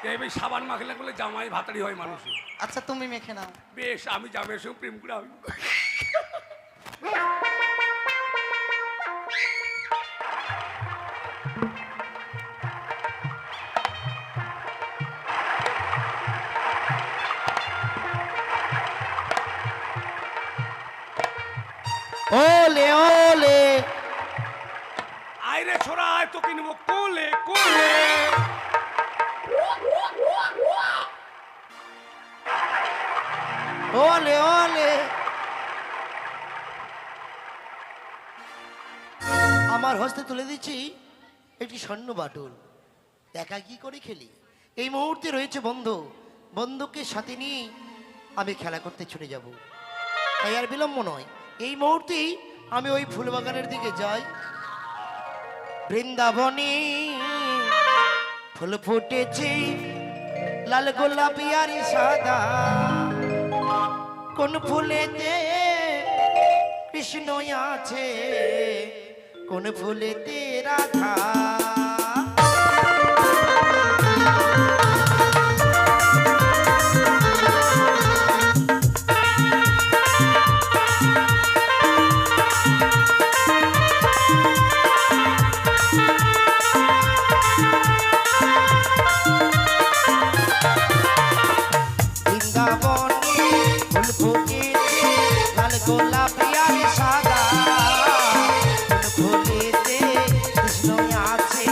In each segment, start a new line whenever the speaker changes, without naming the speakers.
এই সাবান মাখলে বলে জামাই ভাতারি হয় মানুষ।
আচ্ছা তুমি মেখে নাও।
বেশ, আমি জামাইয়ের সঙ্গে প্রেম করে আমি
ওলে ওলে
আইরে ছোড়া আয়, তোকে নেবো কোলে কোলে।
ওলে ওলে আমার হস্তে তুলে দিচ্ছি একটি স্বর্ণ বাটুল। একা কি করে খেলি, এই মুহূর্তে রয়েছে বন্ধু, বন্ধুকে সাথে নিয়ে আমি খেলা করতে ছুটে যাব। তাই আর বিলম্ব নয়, এই মুহূর্তেই আমি ওই ফুলবাগানের দিকে যাই। বৃন্দাবনে ফুল ফুটেছে লাল গোলাপি আর সাদা, কোন ফুলেতে কৃষ্ণ আছে, কোন ফুলেতে রাধা। বৃন্দাবনে ফুল ফুটেছে লাল গোলাপি আর সাদা, কোন ফুলেতে কৃষ্ণ আছে,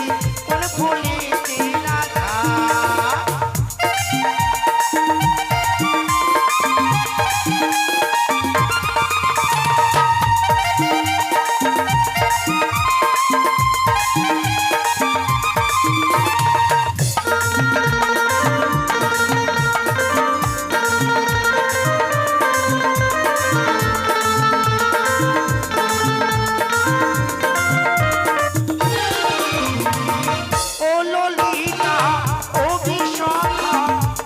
কোন ফুলেতে রাধা। ও ললিতা ও বিশাখা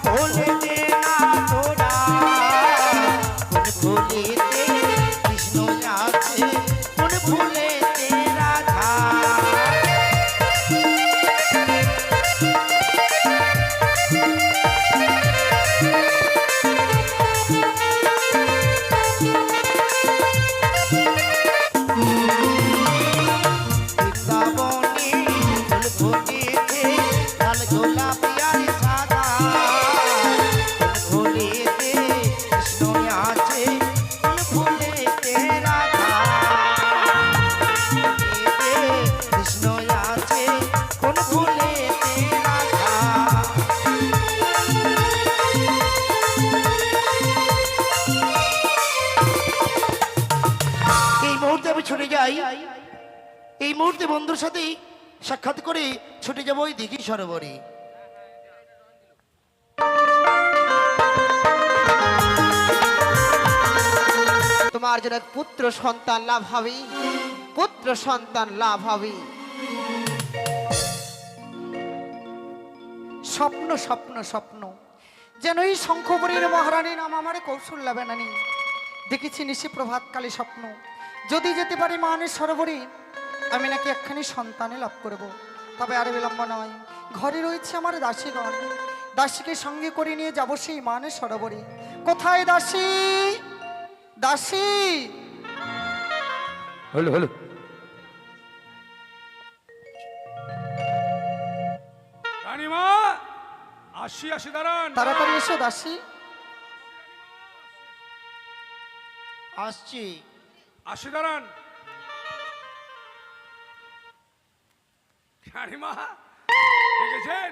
বলে দে না তোরা, কোন ফুলেতে কৃষ্ণ আছে, কোন ফুলেতে রাধা। বৃন্দাবনে ফুল ফুটেছে লাল গোলাপি আর সাদা, কোন ফুলেতে কৃষ্ণ আছে, কোন ফুলেতে রাধা। ফুলেতে কৃষ্ণ আছে, কোন ফুলেতে রাধা। এই মুহূর্তে আমি ছুটে যাই, এই মুহূর্তে বন্ধুর সাথে সাক্ষাৎ করে ছুটে যাবো ওই দিঘি সরোবরে।
তোমার যেন পুত্র সন্তান লাভ হবে, পুত্র সন্তান লাভ হবে। স্বপ্ন স্বপ্ন স্বপ্ন যেন এই শঙ্খপুরীর মহারানী নাম আমার কৌশল্যা বেনানি। দেখেছি নিশি প্রভাতকালে স্বপ্ন, যদি যেতে পারি মানের সরোবরে আমি নাকি একখানি সন্তানে লাভ করব। তবে আর বিলম্ব নয়, ঘরে রয়েছে আমার দাসীগণ, দাসীকে সঙ্গে করে নিয়ে যাব সেই মানের সরোবরে। কোথায় দাসী, দাসী?
হলো হলো। রানীমা আসি আসি, দাঁড়ান।
তাড়াতাড়ি এসো দাসী।
আসছি।
আসি, দাঁড়ান। রানীমা দেখেছেন?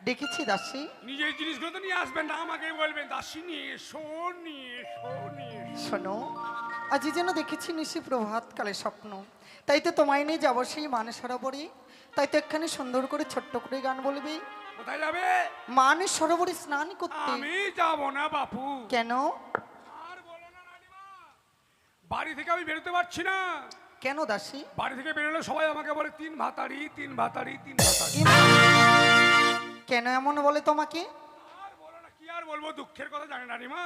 ডেকেছি দাসী।
নিজের জিনিসগুলো তো নিয়ে আসবেন না, আমাকে বলবেন দাসী নিয়ে এসো নিয়ে এসো নিয়ে এসো।
শোনো, আজই যেন দেখেছি নিশি প্রভাতকালে স্বপ্ন, তাই তো তোমায় নিয়ে যাবো সেই মানে সরোবরে। তাই তো একখানি সুন্দর করে ছোট্ট করে গান বলবি।
কোথায় যাবে?
মানে সরোবরে স্নান করতে।
আমি যাব না বাপু।
কেন?
আর বলো না রানীমা, বাড়ি থেকে আমি বেরোতে পারছি না।
কেন দাসী?
বাড়ি থেকে বেরোলে সবাই আমাকে বলে তিন ভাতারি তিন ভাতারি তিন ভাতারি।
কেন এমন বলে তোমাকে?
আর বলো না, কি আর বলবো, দুঃখের কথা জানেন রানীমা,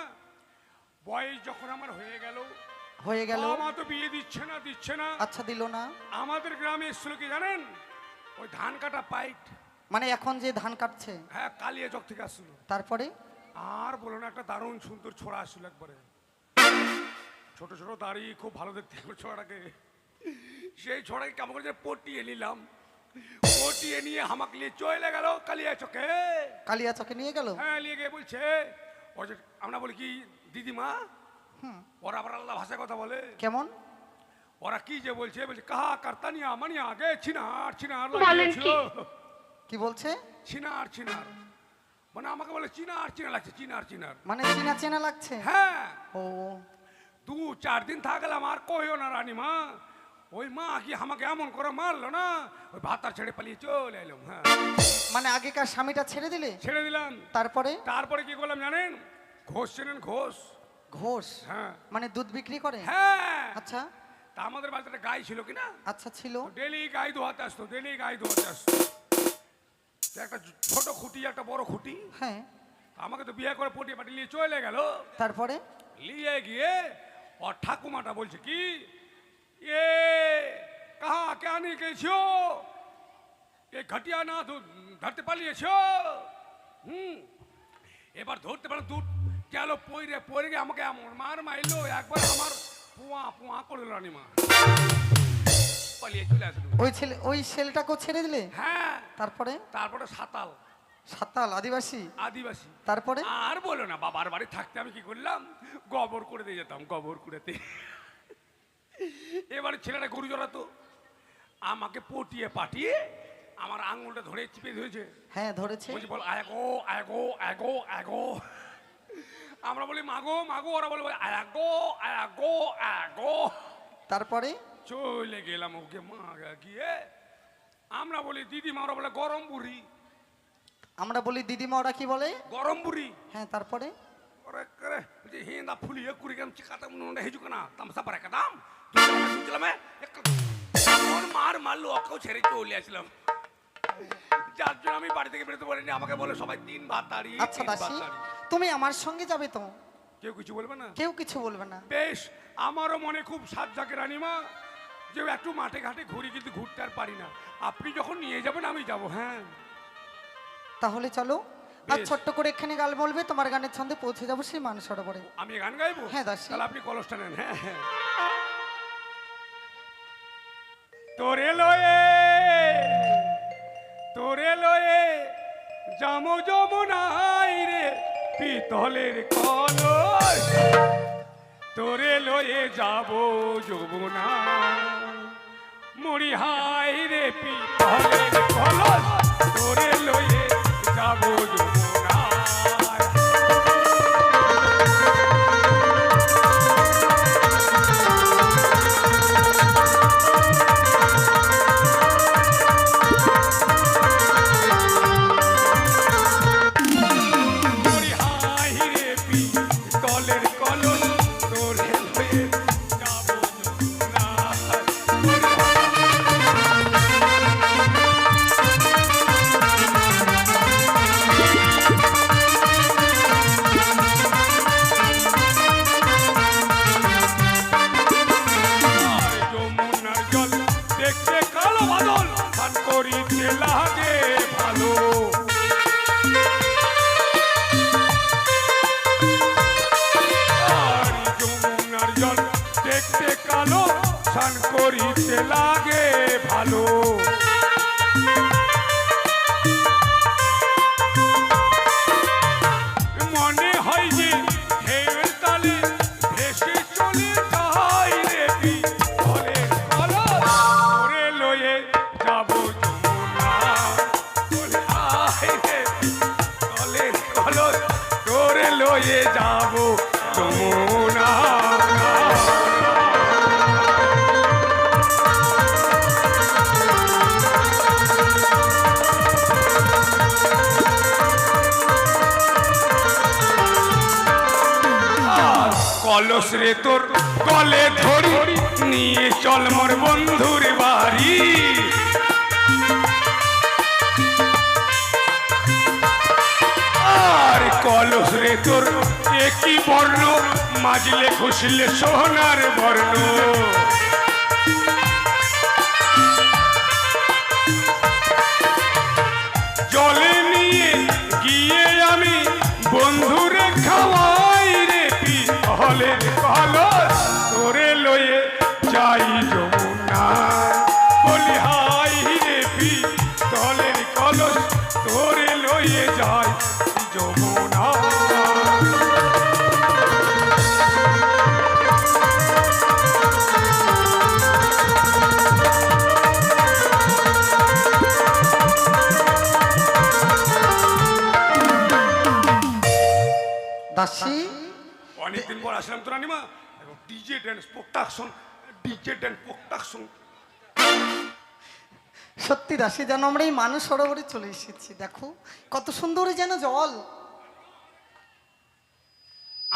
বয়স যখন আমার হয়ে গেল,
হয়ে গেল,
আমার তো বিয়ে দিচ্ছে না দিচ্ছে না।
আচ্ছা দিল না।
আমাদের গ্রামে এসেছিল কি জানেন, ওই ধান কাটা পাইট,
মানে এখন যে ধান কাটছে
হ্যাঁ, কালিয়া চক থেকে আসছিল।
তারপরে
আর বলো না, একটা দারুণ সুন্দর ছোড়া আসছিল একবারে, ছোট ছোট দাড়ি, খুব ভালো দেখতে লাগলো ছোড়াটাকে। সেই ছোড়াকে কেমন করে পটিয়ে নিলাম, পটিয়ে নিয়ে হামাকে নিয়ে চলে গেল কালিয়া চকে।
কালিয়া চকে নিয়ে গেল।
হ্যাঁ, নিয়ে গিয়ে বলছে, ও যে আমরা বলি কি দিদিমা, ওরা আবার আলাদা ভাষায় কথা বলে।
কেমন?
ওরা কি যে বলছে, বলছে কাহা কারতানিয়া মানিয়া আগে ছিনার ছিনার
বলেন
লাগিয়েছিল।
কি বলছে?
ছিনার ছিনার, মানে আমাকে বলে চিনার চিনা লাগছে, চিনার চিনার,
মানে চেনা চেনা লাগছে।
হ্যাঁ।
ও
2-4 দিন থাকলাম, আর কইও না রানীমা, ওই মা কি আমাকে এমন করে মারলো না, ওই ভাতার ছেড়ে পালিয়ে চলে এলাম। হ্যাঁ,
মানে আগেকার স্বামীটা ছেড়ে দিলে?
ছেড়ে দিলাম।
তারপরে?
তারপরে কি করলাম জানেন? ঘোষ চেনেন? ঘোষ?
ঘোষ?
হ্যাঁ
মানে দুধ বিক্রি করে?
হ্যাঁ।
আচ্ছা
তা আমাদের বাড়িতে একটা গাই ছিল কিনা,
আচ্ছা ছিল।
ডেলি গাই দোয়াতে আসতো, ডেলি গাই দোয়াতে আসতো। তো একটা ছোট খুঁটি, একটা বড় খুঁটি,
হ্যাঁ।
আমাকে তো বিয়ে করে পটিয়ে পাটিয়ে নিয়ে চলে গেল।
তারপরে?
নিয়ে গিয়ে और ঠাকুমাটা বলছে কি, এ কাহা কে আনে গেছো, এ ঘটিয়া না ধরতে পালিয়েছো। এবার ধরতে পারলাম, দুধ গেল পইরে পড়ে গিয়ে আমাকে এমন মার মাইলো, একবার আমার পুয়া পুয়া করে রানীমা, পালিয়ে চলে আসলো।
ওই ছেলেটাকেও ছেড়ে দিলে?
হ্যাঁ।
তারপরে?
তারপরে সাতাল,
সাতাল আদিবাসী?
আদিবাসী।
তারপরে?
আর বলো না, বাবার বাড়ি থাকতে আমি কি করলাম, গোবর করে দিয়ে যেতাম, গোবর কুড়েতে। এবারে ছেলেটা গরু জড়াতো, আমাকে পটিয়ে পাঠিয়ে আমার আঙুলটা ধরে চিপে ধরেছে।
হ্যাঁ ধরেছে।
বলছি বল আগো আগো আগো আগো, আমরা বলি মাগো মাগো, ওরা বলে আগো আগো আগো।
তারপরে?
চলে গেলাম ওকে মা গিয়ে, আমরা বলি দিদিমা, ওরা বলে গরম বুড়ি।
আমরা বলি দিদিমা, ওরা কি বলে?
গরম বুড়ি।
হ্যাঁ তারপরে?
ওরা করে যে হিন্দা ফুলিয়ে কুড়ি গ্রাম চিকাতে মনে হেজুক না, তামসা পারে কাদাম তুললাম এমন মার মারলো, ওকেও ছেড়ে চলে আসলাম। যার জন্য আমি বাড়ি থেকে বেরোতে পারিনি, আমাকে বলে সবাই 3 ভাতারি।
আচ্ছা দাসী, তুমি আমার সঙ্গে যাবে তো?
কেউ কিছু বলবে না?
কেউ কিছু বলবে না।
বেশ, আমারও মনে খুব সাত জাগে রানীমা, যে একটু মাঠে ঘাটে ঘুরি, কিন্তু ঘুরতে আর পারি না। আপনি যখন নিয়ে যাবেন আমি যাব। হ্যাঁ
তাহলে চলো। আর
বেশ।
ছোট্ট করে একখানি গাল বলবে, তোমার গানের ছন্দে পৌঁছে যাবো সেই মান সরোবরে।
আমি গান গাইবো?
হ্যাঁ দাসী।
তাহলে আপনি কলসটা নেন। হ্যাঁ হ্যাঁ। তোরে লয়ে জামো যমুনাই রে পিতলের কলস, তোরে লয়ে যাবো যমুনা, মুড়ি হাই রে পিতলের কলস, তোরে লয়ে যাবো যমুনা। স্নান করিতে লাগে ভালো। মনে হয় যে ঢেউয়ের তালে ভেসে চলে যাই রে পিতলের কলস, তোরে লয়ে যাব যমুনা, বলে আয় রে পিতলের কলস, তোরে লয়ে যাব যমুনা। কলস রে তোর গলে ধরি নিয়ে চল মোর বন্ধুর বাড়ি, আর কলস রে তোর একই বর্ণ মাজলে খুশলে সোনার বর্ণ, হয়ে যায় যমুনা।
দাসী
অনেকদিন পর আসলাম তো রানিমা, DJ dance production, DJ dance production.
সত্যি দাসী যেন আমরা এই মানুষ সরোবরে চলে এসেছি। দেখো কত সুন্দর যেন জল।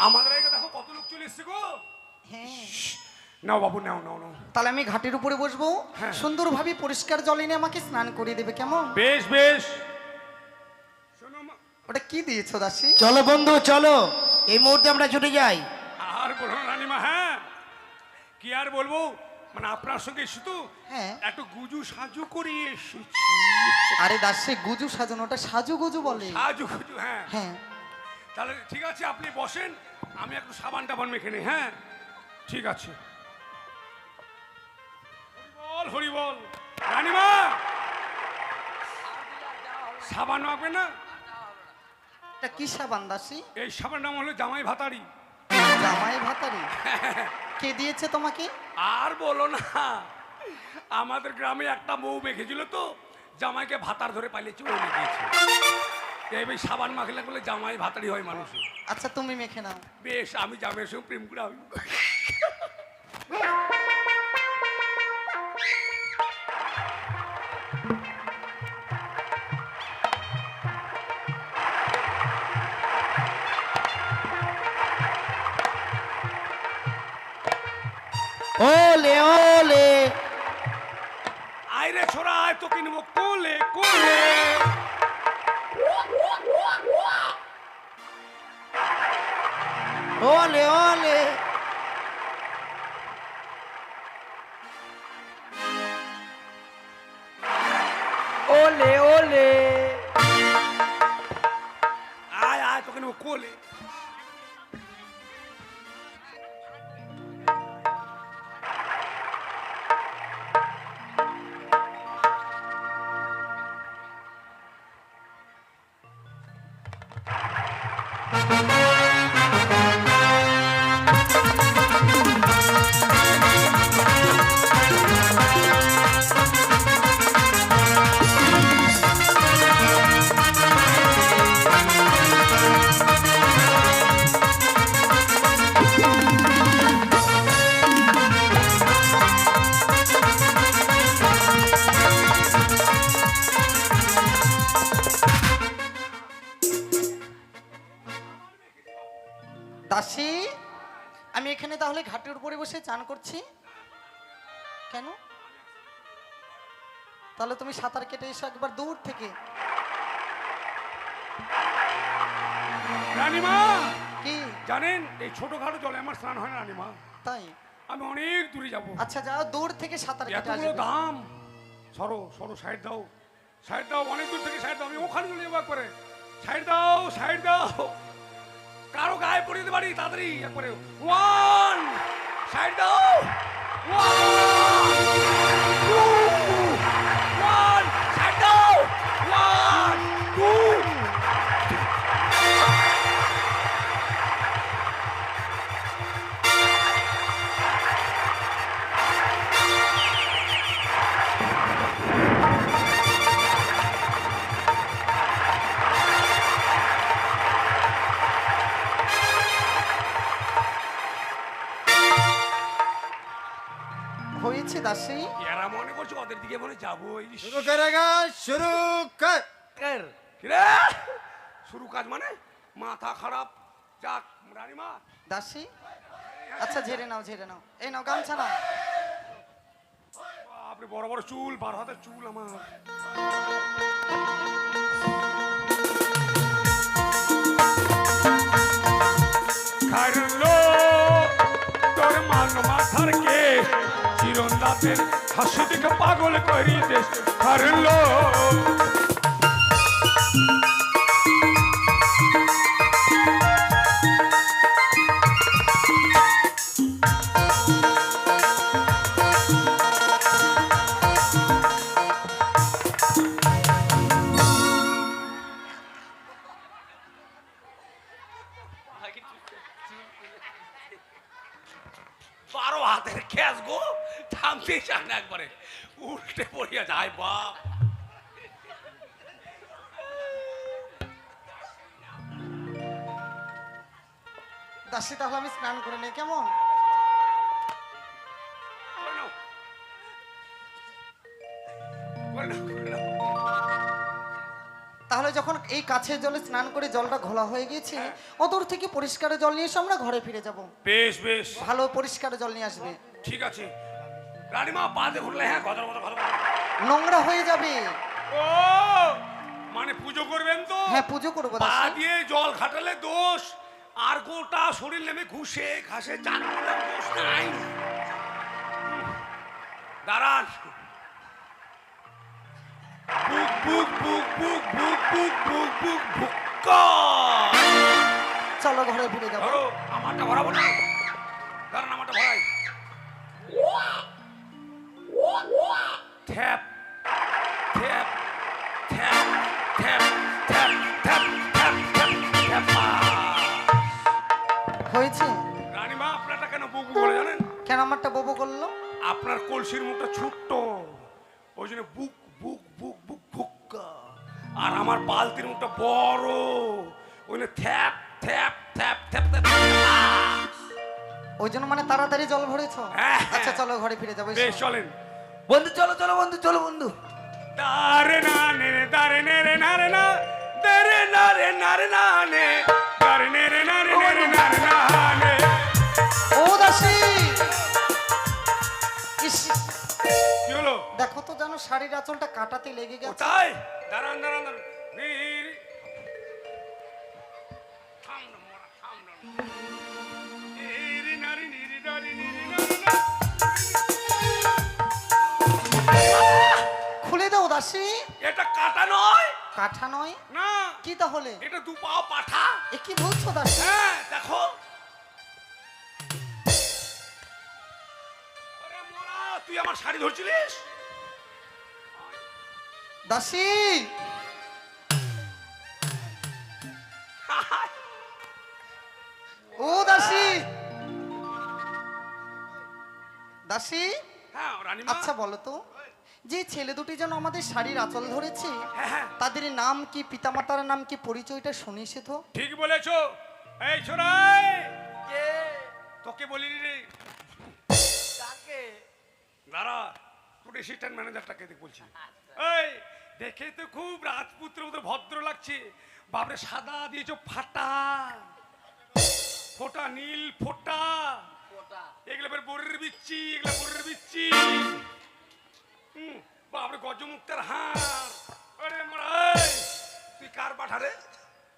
আমাদের এখানে দেখো কত লোক চলে এসছে গো।
হ্যাঁ
নাও বাবু, নাও নাও নাও।
তাহলে আমি ঘাটের উপরে বসবো,
হ্যাঁ।
সুন্দরভাবে পরিষ্কার জল এনে আমাকে স্নান করিয়ে দেবে, কেমন?
বেশ বেশ। শোনো মা,
ওটা কি দিয়েছো দাসী?
চলো বন্ধু চলো, এই মুহূর্তে আমরা ছুটে যাই।
আর বলো না রানিমা। হ্যাঁ কি আর বলবো, মানে আপনার সঙ্গে শুধু
হ্যাঁ।
একটু গুজু সাজু করে এসেছি।
আরে দাসী গুজু সাজানো, ওটা সাজু গুজু বলে।
সাজু গুজু, হ্যাঁ।
হ্যাঁ
তাহলে ঠিক আছে, আপনি বসেন, আমি একটু সাবান টাবান মেখে নিই। হ্যাঁ ঠিক আছে। হরি বল হরি বল। রানিমা সাবান মাখবে না?
এটা কি সাবান দাসী?
এই সাবান নাম হলো জামাই ভাতারি।
জামাই ভাতারি? কে দিয়েছে তোমাকে?
আর বলো না, আমাদের গ্রামে একটা বউ মেখেছিল তো, জামাইকে ভাতার ধরে পালিয়ে চলে গিয়েছে। এই সাবান মাখলে বলে জামাই ভাতারি হয় মানুষ।
আচ্ছা তুমি মেখে নাও।
বেশ, আমি জামাইয়ের সঙ্গে প্রেম করে আমি।
ওলে ওলে,
আইরে ছোড়া আয়, তোকে নেবো কোলে কোলে।
ওলে ওলে,
ওলে ওলে।
আয় আয়, তোকে নেবো কোলে।
দাসী আমি এখানে তাহলে ঘাটের উপরে বসে চান করছি কেন? তাহলে তুমি সাঁতার কেটে এসো একবার দূর থেকে।
রানিমা
কি
জানেন, এই ছোটখাটো জলে আমার স্নান হয় না রানিমা।
তাই?
আমি অনেক দূরে যাবো।
আচ্ছা যাও, দূর থেকে সাঁতার কেটে
এতগুলো
আসবে।
দাম। সরো সরো, সাইড দাও সাইড দাও, অনেক দূর থেকে সাইড দাও। আমি ওখানে চলে যাবো একবারে। সাইড দাও সাইড দাও, কারো গায়ে পড়ে দিতে পারি তাড়াতাড়ি একবারে। ওয়ান, সাইড দাও। ওয়ান, সাইড দাও। One, two.
হয়েছে দাসী?
এরা মনে করছে ওদের দিকে মনে যাবো।
শুরু করেগা, শুরু কর।
কিরে শুরু কাজ মানে মাথা খারাপ। যাক রানিমা।
দাসী আচ্ছা ঝেড়ে নাও ঝেড়ে নাও, এই নাও গামছা নাও।
আপনি বড় বড় চুল, 12 হাতের চুল আমার। খাইলো তোর মান মাথার কে চিরন্দাতের হাসি দেখে পাগল করি দেশ। খাইলো 12 হাতের ক্যাশ গো, থামতেই চায় না, একবারে উল্টে পড়িয়া যায় বাপ।
দাসী তাহলে আমি স্নান করে নেই, কেমন?
করে নাও, করে নাও, করে নাও।
তাহলে যখন এই কাছের জলে স্নান করে জলটা ঘোলা হয়ে গেছে, অদূর থেকে পরিষ্কার জল নিয়ে এসে আমরা ঘরে ফিরে যাব।
বেশ বেশ,
ভালো পরিষ্কার জল নিয়ে আসবে।
ঠিক আছে। রানীমা পা দিয়ে ঘুরলে, হ্যাঁ, গদর গদর গদর গদর।
নোংরা হয়ে যাবে।
ও মানে পুজো করবেন তো?
হ্যাঁ, পুজো করবো
পা
দাসী।
দিয়ে জল খাটালে দোষ, আর গোটা শরীর নেমে ঘুষে ঘাসে চান করলে দোষ নাই। দাঁড়ান। বুক বুক বুক বুক বুক বুক বুক বুক বুক্কা।
চলো ঘরে ফিরে যাবো।
ধরো, আমারটা ভরাবো না, দাঁড়ান, আমারটা ভরাই। থ্যাপ থ্যাপ থ্যাপ থ্যাপ থ্যাপ থ্যাপ থ্যাপ থ্যাপ থ্যাপ।
হয়েছে?
রানীমা আপনারটা কেন বুক বুক বলে জানেন?
কেন আমারটা বোবো করলো?
আপনার কলসির মুখটা ছোট্ট, ওই জন্য বুক বুক বুক বুক ভুক্কা। আর আমার বালতির মুখটা বড়, ওই জন্য থ্যাপ থ্যাপ থ্যাপ থ্যাপ থ্যাপ।
ওই জন্য মানে তাড়াতাড়ি জল ভরেছো?
হ্যাঁ।
আচ্ছা চলো ঘরে ফিরে যাবো।
বেশ, চলেন।
বন্ধু চলো চলো বন্ধু, চলো বন্ধু।
দারে না নে রে দারে নে রে না রে না, দারে না রে না রে না নে, দারে নে রে না রে নে রে না রে না নে।
ও দাসী, ইস,
কি হলো?
দেখো তো জানো শাড়ির আঁচলটা কাটাতে লেগে গেছে।
কোথায়? দাঁড়ান দাঁড়ান দাঁড়ান। থাম না মোরা, থাম না। এই রে নারী নিরি নারী নিরি নারী না।
খুলে দাও দাসী।
এটা কাটা নয়।
কাঠা নয়?
না,
কি তাহলে?
এটা দু পাও পাঠা।
এ কি বলছো দাসী?
হ্যাঁ, দেখো। আরে মোরা, তুই আমার শাড়ি ধরছিলিস?
দাসী, ও দাসী, দাসী।
হ্যাঁ রানীমা।
আচ্ছা বলো তো, যে ছেলে দুটি যেন আমাদের শাড়ির আঁচল ধরেছে,
হ্যাঁ হ্যাঁ,
তাদের নাম কি, পিতামাতার নাম কি, পরিচয়টা শুনিস তো?
ঠিক বলেছো। এই ছোড়াই, তোকে বলিনি রে। দাঁড়া, তোর অ্যাসিস্ট্যান্ট ম্যানেজারটাকে দেখ বলছি। এই দেখে তো খুব রাজপুত্রের মতো ভদ্র লাগছে। বাপরে, সাদা দিয়েছো ফাটা, ফোটা নীল ফোটা, এগুলো বের বোরের বিচ্ছি, এগুলো বোরের বিচ্ছি। বাপরে, গজমুক্তার হার। আরে মারাই, তুই কার পাঠারে?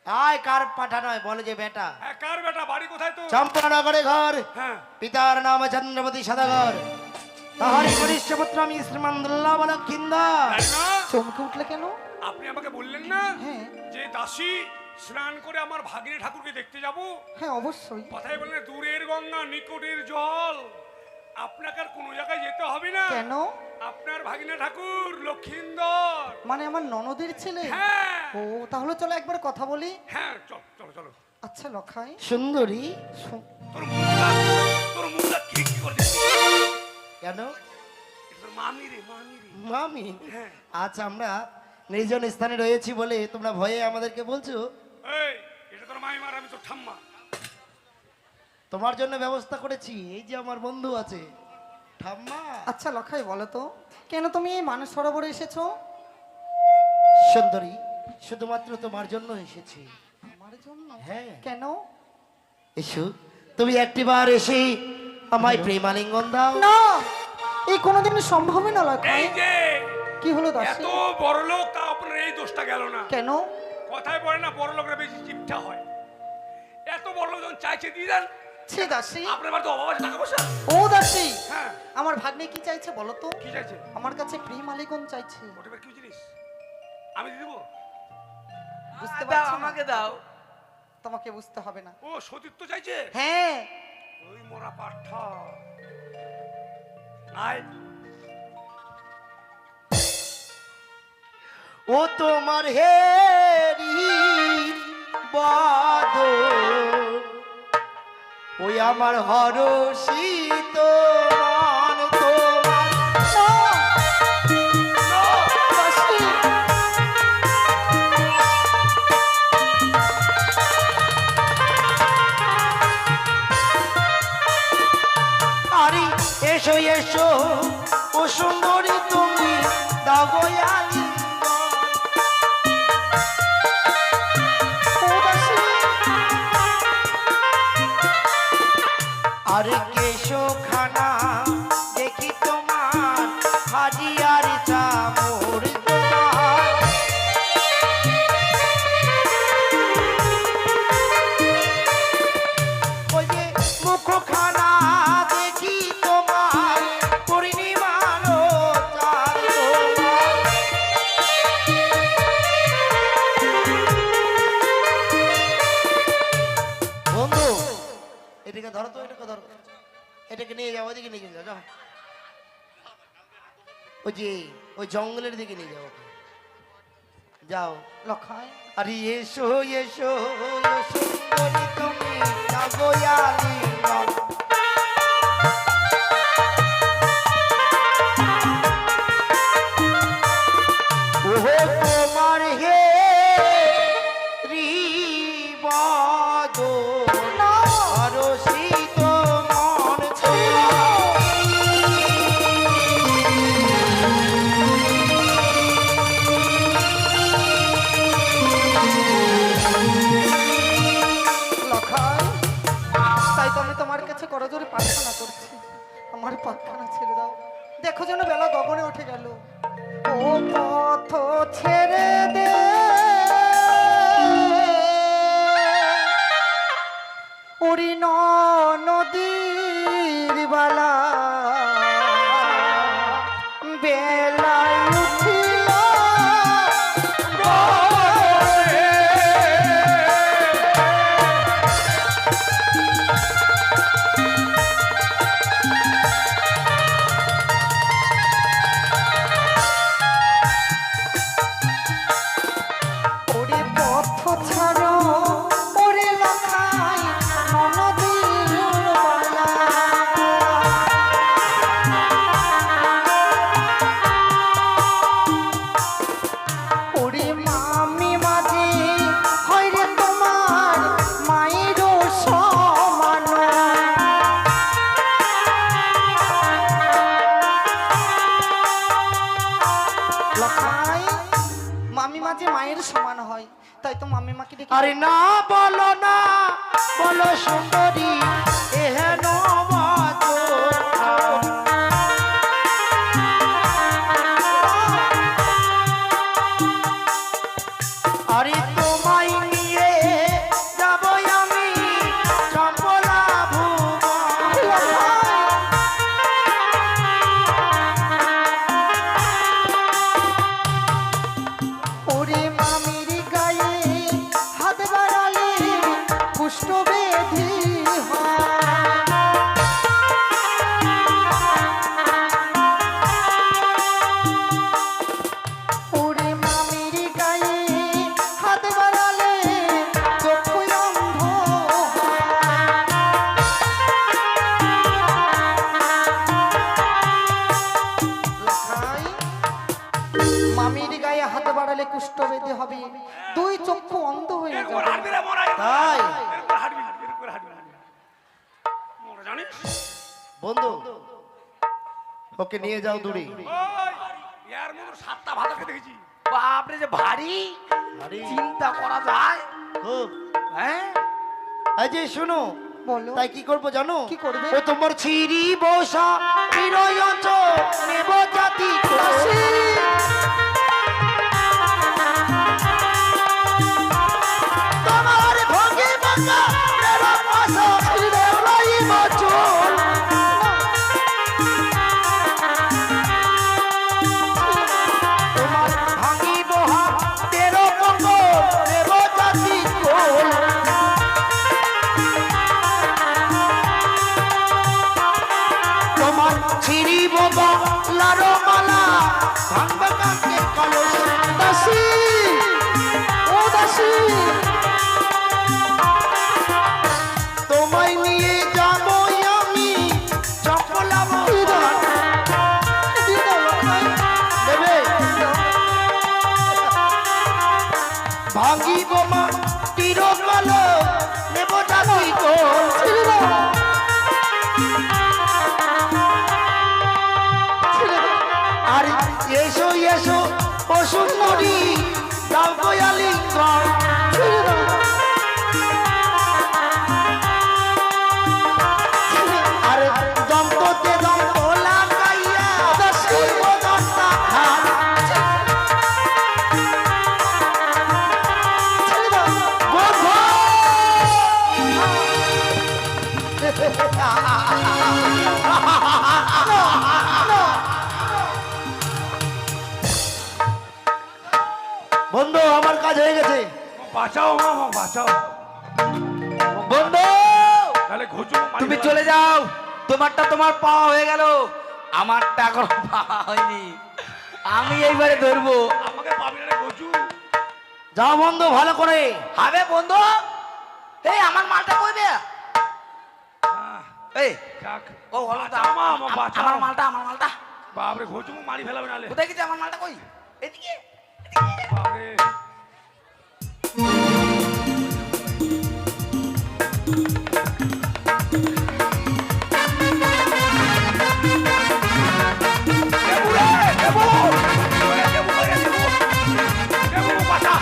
আয়, কার পাঠা নয়, বলে যে বেটা।
হ্যাঁ, কার বেটা? বাড়ি কোথায় তো?
চম্পনগরে ঘর,
হ্যাঁ,
পিতার নাম চন্দ্রপতি সদাগর, তাহারই কনিষ্ঠ পুত্র আমি শ্রীমন্দুল্লাহ বলক্ষিন্দর।
রানীমা,
চমকে উঠলে কেন?
আপনি আমাকে বললেন না
হ্যাঁ
যে দাসী স্নান করে আমার ভাগ্নে ঠাকুরকে দেখতে যাব?
হ্যাঁ অবশ্যই।
কথাই বললেন দূরের গঙ্গা নিকটের জল, আপনাকে আর কোনো জায়গায় যেতে হবে না।
কেন?
আপনার ভাগ্নে ঠাকুর লক্ষিন্দর।
মানে আমার ননদের ছেলে?
হ্যাঁ
ও, তাহলে চলো একবার কথা বলি।
হ্যাঁ, চলো চলো চলো।
আচ্ছা লখাই,
সুন্দরী,
তোর মুখটা, তোর মুখটা কি কি করে দিচ্ছিস?
কেন?
তোর মামি রে, মামি রে।
মামি?
হ্যাঁ।
আচ্ছা, আমরা নির্জন স্থানে রয়েছি বলে তোমরা ভয়ে আমাদেরকে বলছো?
এই, এটা তোর মাইমার, আমি তোর ঠাম্মা।
তোমার জন্য ব্যবস্থা করেছি, এই যে আমার বন্ধু আছে ঠাম্মা।
আচ্ছা লখাই বলো তো, কেন তুমি এই মানস সরোবরে এসেছো?
সুন্দরী, শুধুমাত্র তোমার জন্য এসেছি।
আমার জন্য?
হ্যাঁ।
কেন?
এসো, তুমি একটিবার এসে আমায় প্রেমালিঙ্গন দাও।
না, এই কোনোদিন সম্ভবই না লখাই।
এই যে
কি হলো
এত
দাসী?
বড় লোক, তা আপনার এই দোষটা গেল না।
কেন?
কথায় বলে না, বড় লোকরা বেশি চিপটা হয়। এত বড় লোক যখন চাইছে দিয়ে দেন।
ছি দাসী।
আপনার বাড়িতে অভাব আছে টাকা পয়সা?
ও দাসী,
হ্যাঁ,
আমার ভাগ্নে কি চাইছে বলো তো?
কি চাইছে?
আমার কাছে প্রেম আলিঙ্গন চাইছে।
ওটা এবার কি জিনিস? আমি দিয়ে দেবো?
বুঝতে
দাও,
পারছো না?
আমাকে দাও।
তোমাকে বুঝতে হবে না।
ও সতীত্ব চাইছে?
হ্যাঁ।
ওই মরা পাঠা। আয়,
ও তোমার হেরি বাদর, ও ওই আমার হরষিত মন তোমার
দাসী,
আরে এসো এসো ও সুন্দরী তুমি দাগয়ালি
ও দাসী,
আরে কেশো খানা দেখি তোমার হাজিয়ার চামর তোমার ওই যে মুখখানা দেখি তোমার পূর্ণিমালো চাঁদ তোমার বন্ধু এটাকে ধরো তো, এটাকে ধরো, এটাকে নিয়ে যাও, ওইদিকে নিয়ে যাও, যাও ওই যে ওই জঙ্গলের দিকে নিয়ে যাও ওকে। যাও
লখাই
আরে এসো এসো ও সুন্দরী তুমি দাগয়ালি ওহো তোমার হে রিবদ হরষিত মন
লখাই, তাই তো আমি তোমার কাছে করজোরে প্রার্থনা করছি, আমার পাখানা ছেড়ে দাও। দেখো যেন বেলা গগনে উঠে গেল। ও পথ ছেড়ে দে, ওরি নদীর বালা বেলায় উঠিল ওরে পথ ছাড়ো, ওরে লখাই নদীর বালা। ওরে মামি মাঝে হয় রে তোমার মায়ের সমান। লখাই, মামি মাঝে মায়ের সমান হয়, তাই তো মামি মাকে ডেকে
আরে না বলো না বলো সুন্দরী এহেন বচন। আরে তোমায় নিয়ে যাব আমি চম্পলা ভুবন।
ওরে মামির গায়ে হাত বাড়ালে কুষ্ঠ বেধি ওরে মামির গায়ে হাত বাড়ালে চক্ষু অন্ধ লখাই, মামির গায়ে হাত বাড়ালে কুষ্ঠ বেঁধে হবে, দুই চক্ষু অন্ধ হয়ে
এরপর
যাবে।
হাঁটবি রে মোরা,
তাই?
এরপর হাঁটবি, এরপর হাঁটবি। মোরা জানিস?
বন্ধু ওকে নিয়ে যাও দূরে।
ওই, ইয়ার মতো 7টা ভাত খেতে দেখেছি।
বাপরে যে ভারী,
আরে
চিন্তা করা যায়।
খুব
হ্যাঁ,
এই যে শোনো,
বলো
তাই কি করবো জানো?
কি করবে?
ও তোমার ছিরি বসা নিরয়চ নেব জাতি
দাসী,
তোমার ভঙ্গি বাঁকা প্রেম পাশা দেওলাই মচুল। তোমার ভাঙি বহা তেরো মঙ্গল নেব জাতি কোল। তোমার ছিরি বাবা লারো মালা ভাঙবে কাকে কলস।
দাসী, ও দাসী,
তোমায় নিয়ে যা চিরকাল নেব ডাকি কোল।
ছেড়ে দাও, ছেড়ে দাও,
আর এসো এসো ও সুন্দরী দাও দয়ালিঙ্গন।
ছেড়ে দাও,
আর দম্পতে দম্প লাগাইয়া করব দশটা খান।
ছেড়ে দাও।
বন্ধু! বন্ধু আমার কাজ হয়ে গেছে।
বাঁচাও মা, বাঁচাও।
বন্ধু
তাহলে ঘুচু
তুমি চলে যাও, তোমারটা তোমার পাওয়া হয়ে গেল, আমারটা এখনো পাওয়া হয়নি। আমি এইবারে ধরবো।
আমাকে পাবি না রে ঘুচু।
যাও বন্ধু ভালো করে।
হবে বন্ধু? এই আমার মালটা কইবে?
হ্যাঁ,
এই
যাক।
ও হলো তো,
বাঁচাও মা, বাঁচাও।
আমার মালটা, আমার মালটা
বাপরে ঘুচু মারি ফেলাবে নালে।
কোথায় গেছে? আমার মালটা কই? এদিকে।
বাপরে দেবু রে, দেবু! ওরে দেবু, ওরে দেবু! দেবু, বাঁচা!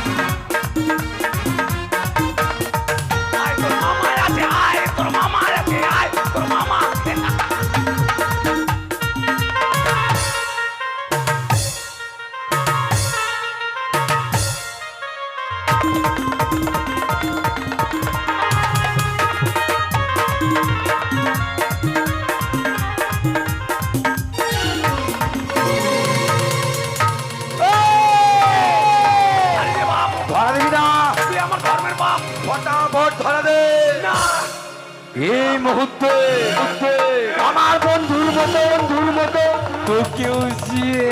আয়, তোর মামা আছে, আয়, তোর মামা আছে, আয়, তোর মামা আছে। আরে রে বাপ,
ধরা দিবি না,
তুই আমার ধর্মের বাপ।
ফটাফট ধরা দে।
না,
এই মুহূর্তে আমার বন্ধুর মতো তোকে উজিয়ে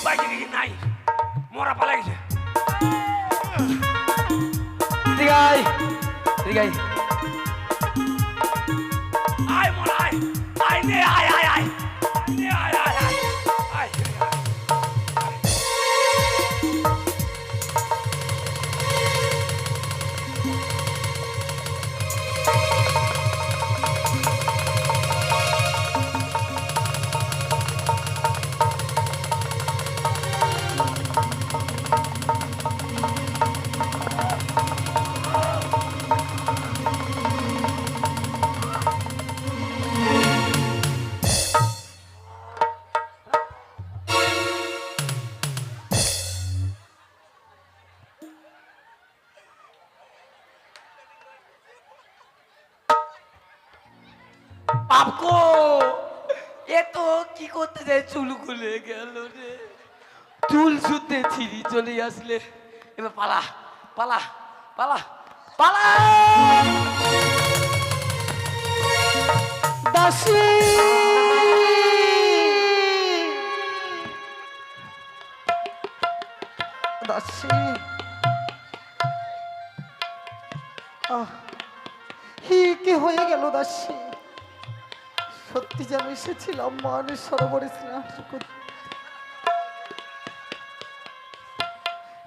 বাইকে গেছি, নাই, মরা পালা গেছে।
দিগাই দিগাই
আয় মরা, আয়, আয় নে, আয়, আয়, আয়, নে, আয়, আয়, আয়, আয়, নে, আয়।
বাপকো এ তো কি করতে যায়, চুল খুলে গেল রে, চুল শুতে ছিঁড়ি চলে আসলে। এবার পালা পালা পালা পালা।
দাসী, দাসী, কি হয়ে গেল দাসী? সত্যি যেন এসেছিলাম মানের সরোবরে স্নান করতে,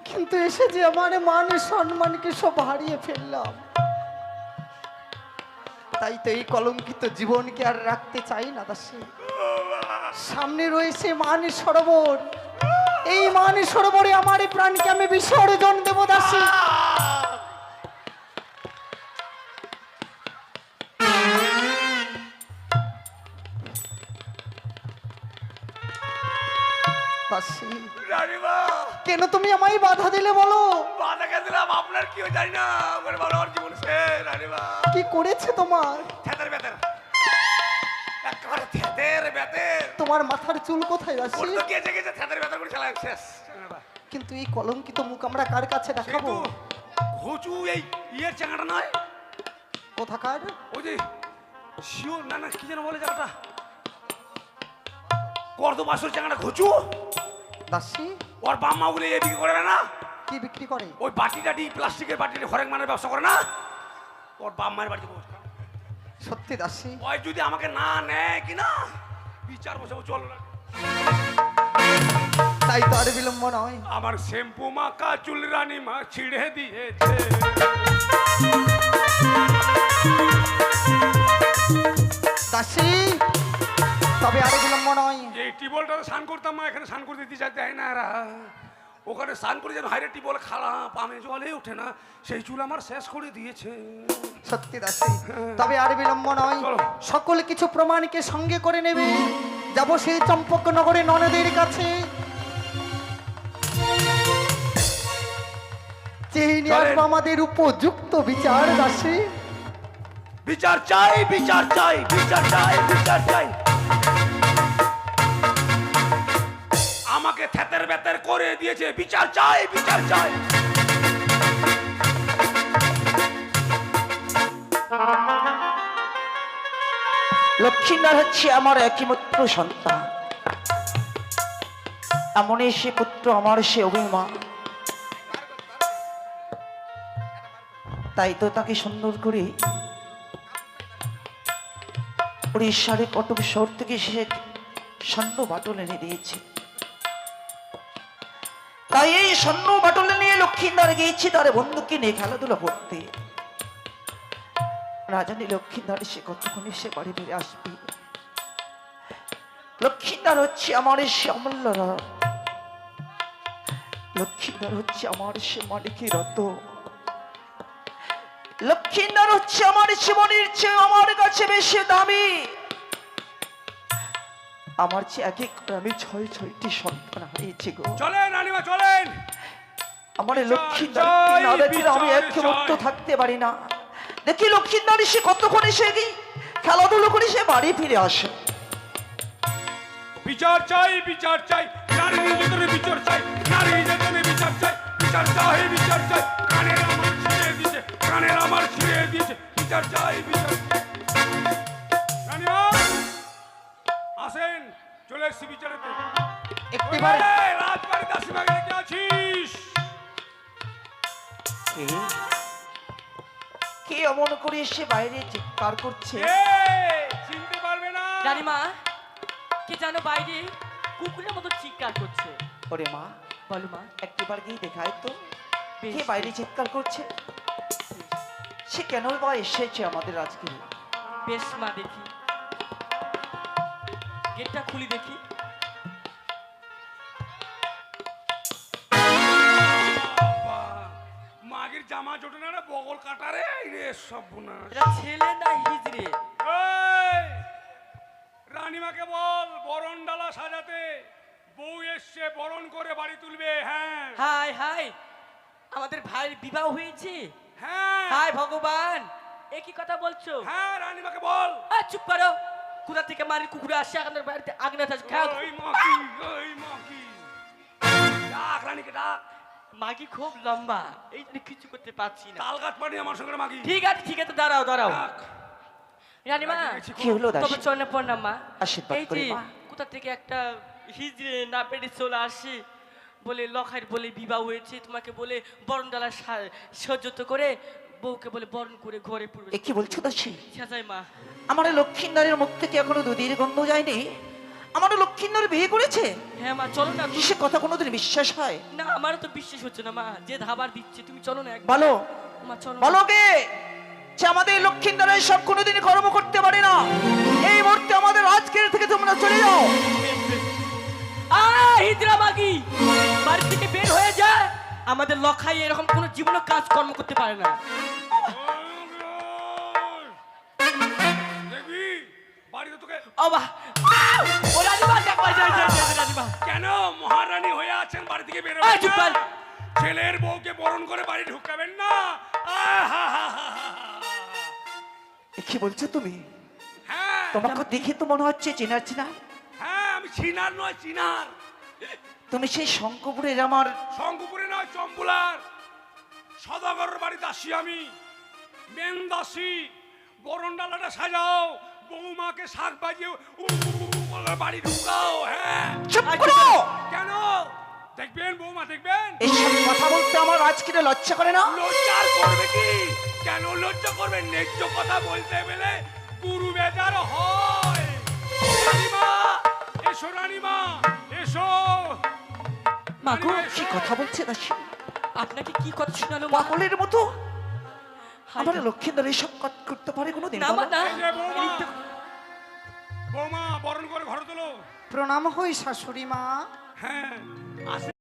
কিন্তু এসে যে আমার মানের সম্মানকে সব হারিয়ে ফেললাম। তাই তো এই কলঙ্কিত জীবনকে আর রাখতে চাই না দাসী। সামনে রয়েছে মানের সরোবর, এই মানের সরোবরে আমার এই প্রাণকে আমি বিসর্জন দেব দাসী। দাসী
রানীমা
কেন তুমি আমায় বাধা দিলে বলো?
বাধা কে দিলাম আপনার কি হয় জানি না, আমার ভালো আমার জীবন শেষ রানীমা।
কি করেছে তোমার?
থেতের বেতের একেবারে থেতের বেতের
তোমার মাথার চুল কোথায় দাসী?
ওর তো গেছে গেছে থেতের বেতের করে চালা শেষ রানীমা।
কিন্তু এই কলঙ্কিত মুখ আমরা কার কাছে দেখাবো?
ঘুচু এই ইয়ের চাঙাটা নয়,
কোথাকার?
ওই যে শিওর না না কি যেন বলে জায়গাটা, কর্দবাসর চাঙাটা ঘুচু।
দাসী
ওর বাম্মা ওগুলো এদিকে করে না,
কি বিক্রি করে?
ওই বাটি টাটি প্লাস্টিকের বাটি হরেক মানের ব্যবসা করে না, ওর বাম্মার বাড়িতে বসে।
সত্যি দাসী?
ওই যদি আমাকে না নেয় কিনা বিচার বসে চল না।
তাই তো আর বিলম্ব নয়।
আমার শ্যাম্পু মাখা চুল রানীমা ছিঁড়ে দিয়েছে।
দাসী তবে আর বিলম্ব নয়।
এই টিবলটাতে স্নান করতাম মা, এখানে স্নান করতে দিতে চাইতে হয় না এরা, ওখানে স্নান করে যেন হাইরে টিবল খালা পামে জলে ওঠে না, সেই চুল আমার শেষ করে দিয়েছে।
সত্যি দাসী তবে আর বিলম্ব নয়।
চলো।
সকল কিছু প্রমাণকে সঙ্গে করে নেবে, যাব সেই চম্পক নগরে ননদের কাছে, চেয়ে নিয়ে
চলেন।
আসবো আমাদের উপযুক্ত বিচার। দাসী
বিচার চাই বিচার চাই বিচার চাই বিচার চাই, আমাকে থেতের বেতের করে দিয়েছে, বিচার চাই বিচার চাই।
লক্ষ্মীনার হচ্ছে আমার একমাত্র সন্তান, এমনই সে পুত্র আমার, সে অভিমান। তাই তো তাকে সুন্দর করে উড়িষ্যার কটক শহর থেকে সে স্বর্ণ বাটল এনে দিয়েছে। তাই এই স্বর্ণ বাটল নিয়ে লক্ষ্মীনার গিয়েছি তার বন্ধুকে নিয়ে খেলাধুলা করতে। না জানি লক্ষ্মীনার সে কতক্ষণে সে বাড়ি ফিরে আসবে। লক্ষ্মীনার হচ্ছে আমার সে অমূল্যরা, লক্ষ্মীনার হচ্ছে আমার সে মালিকের রত, লক্ষ্মীনার হচ্ছে আমার জীবনের চেয়ে আমার কাছে বেশি দামি। আমার চেয়ে এক এক করে আমি ছয়টি সন্তান হারিয়েছি গো।
চলেন রানীমা চলেন।
আমার লক্ষ্মীনারকে না দেখলে আমি একে মুক্ত থাকতে পারি না। দেখি লক্ষ্মীনার সে কতক্ষণ এসে গিয়ে খেলাধুলো করে সে বাড়ি ফিরে আসে।
বিচার চাই বিচার চাই, নারী নির্যাতনে বিচার চাই, নারী নির্যাতনে বিচার চাই, বিচার চাই বিচার চাই, কানের আমার ছিঁড়ে দিয়েছে, কানের আমার ছিঁড়ে দিয়েছে, বিচার চাই বিচার চাই। রানীমা আসেন, চলে এসছি বিচারেতে।
একটিবার
ওই রাজবাড়ি দাসীমাকে রেখে আছিস?
কে অমন করে এসে বাইরে চিৎকার করছে?
চিনতে পারবে না
রানীমা, কে জানো বাইরে কুকুরের মতো চিৎকার করছে।
ওরে মা,
বলো মা।
একটিবার গিয়ে দেখায় তো
বেশ।
কে বাইরে চিৎকার করছে, সে কেন বা এসেছে আমাদের আজকে?
বেশ মা, দেখি গেটটা খুলি দেখি।
মাগির জামা জোটে না রে, বগল কাটারে রে সব বোনা।
এটা ছেলে না হিজড়ে?
রানীমাকে বল বরণ ডালা সাজাতে, বউ এসছে বরণ করে বাড়ি তুলবে। হ্যাঁ
হাই হাই, আমাদের ভাইয়ের বিবাহ হয়েছে।
হ্যাঁ
হাই ভগবান, এ কি কথা বলছো?
হ্যাঁ রানীমাকে বল।
চুপ করো, কোথা থেকে মারি কুকুরে আসছে আমাদের বাড়িতে আগুনে খাও।
ওই মাকি, ওই মাকি, ডাক রানীকে ডাক।
মাগি খুব লম্বা, এই জন্য কিছু করতে পারছি না।
তাল গাছ পানি আমার সঙ্গে মাগি।
ঠিক আছে ঠিক আছে, দাঁড়াও দাঁড়াও।
ডাক।
রানীমা,
কি হলো দাসী?
তবে চলে প্রণাম মা।
আশীর্বাদ
এই
করি
যে
মা।
কোথা থেকে একটা হিজড়ে না পেরে চলে আসে, বলে লখাইয়ের বলে বিবাহ হয়েছে, তোমাকে বলে বরণডালা সজ্জিত করে বউকে বলে বরণ করে ঘরে পুরো
এ কি বলছো দাসী?
সাজাই মা।
আমার লক্ষ্মীনারের মুখ থেকে এখনো দুধের গন্ধ যায়নি। আমার লক্ষ্মীনার বিয়ে করেছে,
হ্যাঁ মা চলো না।
সে কথা কোনোদিন বিশ্বাস হয়?
না আমারও তো বিশ্বাস হচ্ছে না মা, যে ধাবার দিচ্ছে। তুমি চলো না একবার।
বলো
মা চলো।
বলো কে যে আমাদের লক্ষ্মীনারায়ণ সব কোনোদিন কর্ম করতে পারে না? এই মুহূর্তে আমাদের আজকের থেকে তোমরা চলে যাও।
হিজড়া মাগি বাড়ি থেকে বের হয়ে যায়, আমাদের লখাই এরকম কোনো জীবনে কাজকর্ম করতে পারে না।
দেখবি বাড়িতে তোকে
ও বাহ, ও রানীমা, রানীমা
কেন মহারাজ যাচ্ছেন বাড়ি থেকে
এই,
বেরোবেন
চুপ কর।
না। ছেলের বউকে বরণ করে বাড়ি ঢুকাবেন না। আহাহাহাহা।
এ কি বলছো তুমি?
হ্যাঁ
তোমাকে দেখে তো মনে হচ্ছে চেনার চেনা।
হ্যাঁ আমি চিনার নয় চিনার।
তুমি সেই শঙ্কপুরের আমার
শঙ্কুপুরে নয় চম্পুলার সদাগরের বাড়িতে আসি আমি। মেন দাসী বরণ ডালাটা সাজাও, বৌমাকে শাক বাজিয়ে বাড়ি ঢুকাও। হ্যাঁ
চুপ করো।
কেন দেখবেন বৌমা দেখবেন?
এইসব কথা বলতে আমার আজকে লজ্জা করে না?
লজ্জার করবে কি? কেন লজ্জা করবেন? ন্যায্য কথা বলতে গেলে গুরু বেজার হয়। রানীমা এসো, রানীমা এসো।
মাগো,
রানীমা,
কি
এসো।
কথা বলছে দাসী?
আপনাকে কি কথা শোনালো মা?
পাগলের মতো
হায়
আমার
গো।
লক্ষ্মীন্দর এসব কাজ করতে পারে কোনোদিন?
না মা,
বলো?
না।
এই যে বৌমা,
এই তো-
বৌমা বরণ করে ঘরে তোলো।
প্রণাম হই শাশুড়ি মা।
হ্যাঁ আসে